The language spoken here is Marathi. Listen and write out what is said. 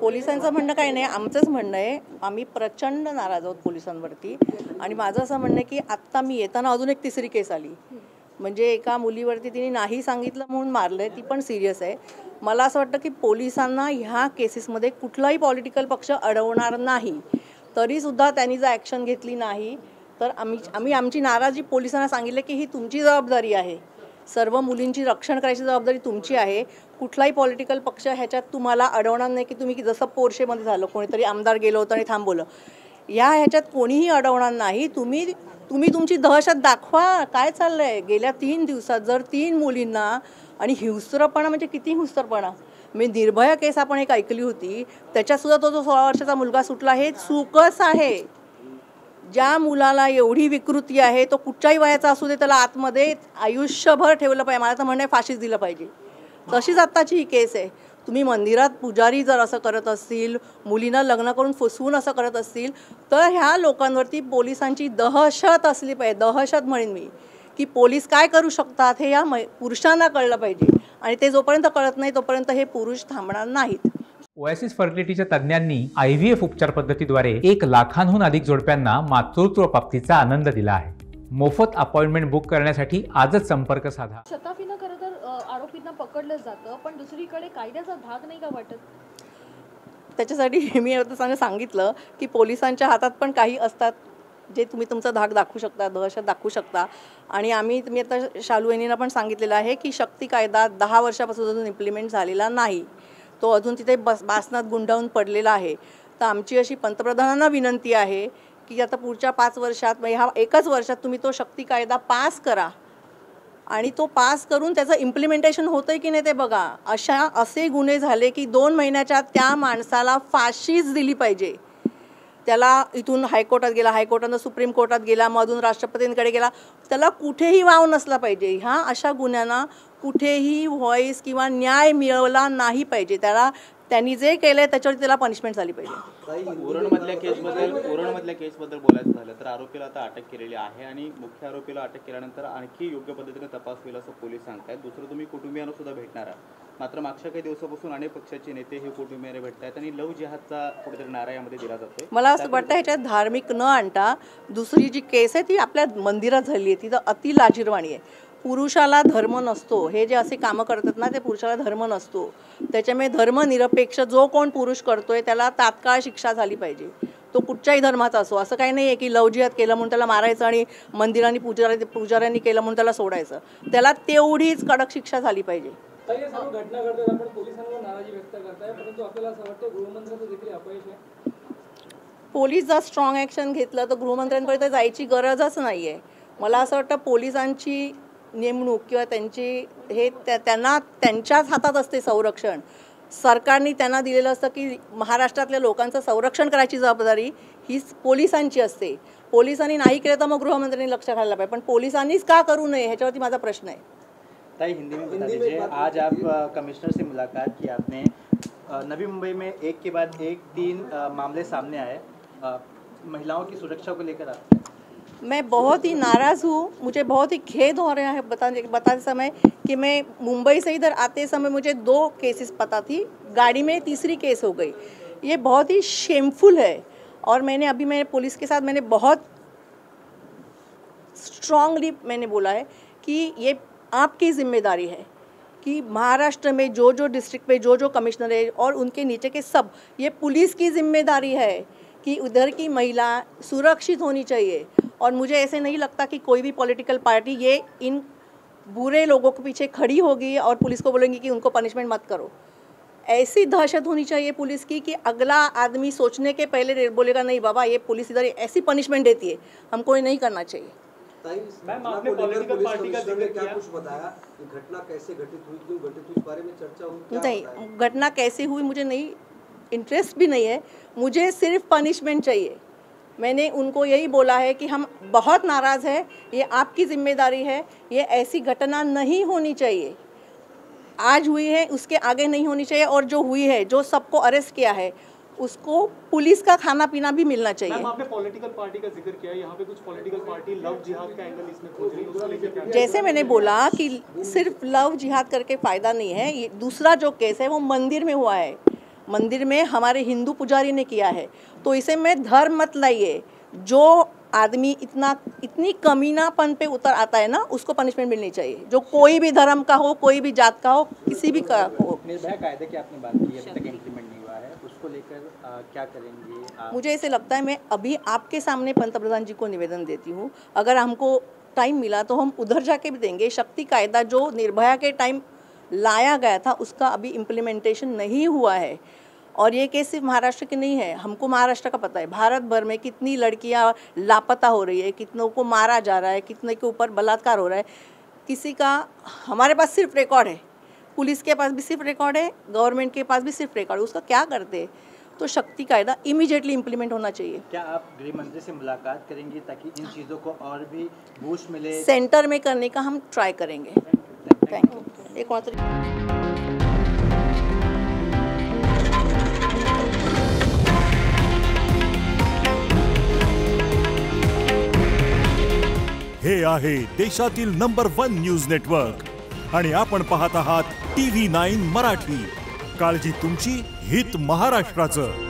पोलिसांचं म्हणणं काही नाही, आमचंच म्हणणं आहे. आम्ही प्रचंड नाराज आहोत पोलिसांवरती. आणि माझं असं म्हणणं आहे की आत्ता मी येताना अजून एक तिसरी केस आली, म्हणजे एका मुलीवरती तिने नाही सांगितलं म्हणून मारलं आहे, ती पण सिरियस आहे. मला असं वाटतं की पोलिसांना ह्या केसेसमध्ये कुठलाही पॉलिटिकल पक्ष अडवणार नाही. तरीसुद्धा त्यांनी जर ॲक्शन घेतली नाही तर आम्ही आमची नाराजी पोलिसांना सांगितले की ही तुमची जबाबदारी आहे. सर्व मुलींची रक्षण करायची जबाबदारी तुमची आहे. कुठलाही पॉलिटिकल पक्ष ह्याच्यात तुम्हाला अडवणार नाही की तुम्ही जसं पोर्शेमध्ये झालं, कोणीतरी आमदार गेलं होतं आणि थांबवलं, ह्याच्यात कोणीही अडवणार नाही. तुम्ही तुमची दहशत दाखवा. काय चाललं आहे? गेल्या 3 दिवसात जर 3 मुलींना, आणि हिंस्त्रपणा म्हणजे किती हिंस्त्रपणा, मी निर्भया केस आपण एक ऐकली होती, त्याच्यातसुद्धा तो जो 16 वर्षाचा मुलगा सुटला, हे चूकच आहे. ज्या मुलाला एवढी विकृती आहे तो कुठच्याही वयाचा असू दे, त्याला आतमध्ये आयुष्यभर ठेवलं पाहिजे. मला तर म्हणणं आहे फाशीच दिलं पाहिजे. तशीच आत्ताची ही केस आहे. तुम्ही मंदिरात पुजारी जर असं करत असतील, मुलींना लग्न करून फसवून असं करत असतील, तर ह्या लोकांवरती पोलिसांची दहशत असली पाहिजे. दहशत म्हणेन मी, की पोलीस काय करू शकतात हे या पुरुषांना कळलं पाहिजे. आणि ते जोपर्यंत कळत नाही तोपर्यंत हे पुरुष थांबणार नाहीत. ओएसिस फर्टिलिटीच्या तज्ज्ञांनी IVF उपचार पद्धतीद्वारे 1 लाखांहून अधिक जोडप्यांना मातृत्व प्राप्तीचा आनंद दिला आहे. मोफत अपॉइंटमेंट बुक करण्यासाठी आजच संपर्क साधा. शताफीनं खरं तर आरोपींना पकडलं जातं, पण दुसरीकडे कायद्याचा धाक नाही का वाटत? त्याच्यासाठी मी आता सांगितलं की पोलिसांच्या हातात पण काही असतात जे तुम्ही तुमचा धाक दाखवू शकता, दहशत दाखवू शकता. आणि मी आता शालू यांनीना पण सांगितलेलं आहे की शक्ती कायदा 10 वर्षापासून अजून इम्प्लिमेंट झालेला नाही. तो अजून तिथे बासनात गुंडाळून पडलेला आहे. तर आमची अशी पंतप्रधानांना विनंती आहे की आता पुढच्या 5 वर्षात, ह्या एकच वर्षात तुम्ही तो शक्ती कायदा पास करा. आणि तो पास करून त्याचं इम्प्लिमेंटेशन होतं आहे की नाही ते बघा. असे गुन्हे झाले की 2 महिन्याच्या त्या माणसाला फाशीच दिली पाहिजे. त्याला इथून हायकोर्टात गेला, हायकोर्टानं सुप्रीम कोर्टात गेला, मधून राष्ट्रपतींकडे गेला, त्याला कुठेही वाव नसला पाहिजे. ह्या अशा गुन्ह्यांना कुठेही व्हॉइस किंवा न्याय मिळवला नाही पाहिजे. त्यांनी जे केलंय त्याच्यावर त्याला पनिशमेंट झाली पाहिजे. उरणमधल्या केसबद्दल बोलायचं झालं तर आरोपीला आता अटक केलेली आहे आणि मुख्य आरोपीला अटक केल्यानंतर आणखी योग्य पद्धतीने तपास होईल असं पोलीस सांगतायत. दुसरं, तुम्ही कुटुंबियांना सुद्धा भेटणार आहात. मात्र मागच्या काही दिवसापासून अनेक पक्षाचे नेते हे कुटुंबियांना भेटतात आणि लव जिहादचा कुठेतरी नारा यामध्ये दिला जातोय. मला असं वाटतं ह्याच्यात धार्मिक न आणता दुसरी जी केस आहे ती आपल्या मंदिरात झाली आहे, तिथं अति लाजिरवाणी आहे. पुरुषाला धर्म नसतो. हे जे असे कामं करतात ना, ते पुरुषाला धर्म नसतो. त्याच्यामुळे धर्मनिरपेक्ष जो कोण पुरुष करतोय त्याला तात्काळ शिक्षा झाली पाहिजे. तो कुठच्याही धर्माचा असो. असं काही नाही आहे की लव जिहाद केलं म्हणून त्याला मारायचं आणि मंदिरांनी पुजाऱ्यांनी केलं म्हणून त्याला सोडायचं. त्याला तेवढीच कडक शिक्षा झाली पाहिजे. घटना घडतात, आपण पोलिसांवर नाराजी व्यक्त करताय, परंतु आपल्याला असं वाटतं गृहमंत्र्यांचं देखील अपयश आहे. पोलीस जर स्ट्रॉंग ॲक्शन घेतलं तर गृहमंत्र्यांपर्यंत जायची गरजच नाही आहे. मला असं वाटतं पोलिसांची नेमणूक किंवा त्यांना त्यांच्याच हातात असते संरक्षण. सरकारने त्यांना दिलेलं असतं की महाराष्ट्रातल्या लोकांचं संरक्षण करायची जबाबदारी ही पोलिसांची असते. पोलिसांनी नाही केलं तर मग गृहमंत्र्यांनी लक्ष घालायला पाहिजे. पण पोलिसांनीच का करू नये ह्याच्यावरती माझा प्रश्न आहे. ताई, हिंदी में बता दीजिए, आज आप कमिश्नर से मुलाकात की आपने, नवी मुंबई में एक के बाद एक 3 मामले सामने आए महिलाओं की सुरक्षा को लेकर. मैं बहुत ही नाराज़ हूँ. मुझे बहुत ही खेद हो रहा है बताते समय कि मैं मुंबई से इधर आते समय मुझे 2 केसेस पता थी, गाड़ी में तीसरी केस हो गई. ये बहुत ही शेमफुल है. और मैंने पुलिस के साथ मैंने बहुत स्ट्रांगली मैंने बोला है कि ये आपकी जिम्मेदारी है कि महाराष्ट्र में जो डिस्ट्रिक्ट पे जो कमिश्नर है और उनके नीचे के सब, ये पुलिस की जिम्मेदारी है कि उधर की महिला सुरक्षित होनी चाहिए. और मुझे ऐसे नहीं लगता कि कोई भी पॉलिटिकल पार्टी ये इन बुरे लोगों के पीछे खड़ी होगी और पुलिस को बोलेंगी कि उनको पनिशमेंट मत करो. ऐसी दहशत होनी चाहिए पुलिस की कि अगला आदमी सोचने के पहले बोलेगा नहीं बाबा, ये पुलिस इधर ऐसी पनिशमेंट देती है, हमको ये नहीं करना चाहिए. मैम, आपने पॉलिटिकल पार्टी का जिक्र किया, कुछ बताया कि घटना कैसे घटित हुई, क्यों घटित हुई, इस बारे में चर्चा हुई? नहीं, घटना कैसे हुई मुझे नहीं, इंटरेस्ट भी नहीं है. मुझे सिर्फ पनिशमेंट चाहिए. मैंने उनको यही बोला है कि हम बहुत नाराज़ हैं, ये आपकी जिम्मेदारी है, ये ऐसी घटना नहीं होनी चाहिए. आज हुई है उसके आगे नहीं होनी चाहिए. और जो हुई है, जो सबको अरेस्ट किया है, उसको पुलिस का खाना पीना भी मिलना चाहिए. मैम, आपने पॉलिटिकल पार्टी का जिक्र किया, यहाँ पे कुछ पॉलिटिकल पार्टी लव जिहाद का एंगल इसमें खोज रही है, उसको लेकर क्या? जैसे मैंने बोला कि सिर्फ लव जिहाद करके फ़ायदा नहीं है. ये दूसरा जो केस है वो मंदिर में हुआ है. मंदिर में हमारे हिंदू पुजारी ने किया है, तो इसे में धर्म मत लाइए। जो आदमी इतनी कमीनापन पे उतर आता है ना, उसको पनिशमेंट मिलनी चाहिए, जो कोई भी धर्म का हो, कोई भी जात का हो, किसी भी का हो। निर्भया कायदे की आपने बात की, अभी तक इम्प्लीमेंट नहीं हुआ है, उसको लेकर क्या करेंगे आप? मुझे ऐसे लगता है, मैं अभी आपके सामने पंतप्रधान जी को निवेदन देती हूँ, अगर हमको टाइम मिला तो हम उधर जाके भी देंगे। शक्ति कायदा जो निर्भया के टाइम लाया गया था, उसका अभी इम्प्लीमेंटेशन नहीं हुआ है। और ये केस सिर्फ महाराष्ट्र की नहीं है, हमको महाराष्ट्र का पता है, भारत भर में कितनी लड़कियां लापता हो रही है, कितनों को मारा जा रहा है, कितने के ऊपर बलात्कार हो रहा है। किसी का, हमारे पास सिर्फ रिकॉर्ड है, पुलिस के पास भी सिर्फ रिकॉर्ड है, गवर्नमेंट के पास भी सिर्फ रिकॉर्ड है, उसका क्या करते? तो शक्ति कायदा इमीडिएटली इम्प्लीमेंट होना चाहिए। क्या आप गृह मंत्री से मुलाकात करेंगी ताकि इन चीज़ों को और भी बूस्ट मिले? सेंटर में करने का हम ट्राई करेंगे। Thank you. एक और हे आहे देशातील नंबर 1 न्यूज नेटवर्क आणि आपण पाहत आहात TV9 मराठी। काळजी तुमची, हित महाराष्ट्राचं।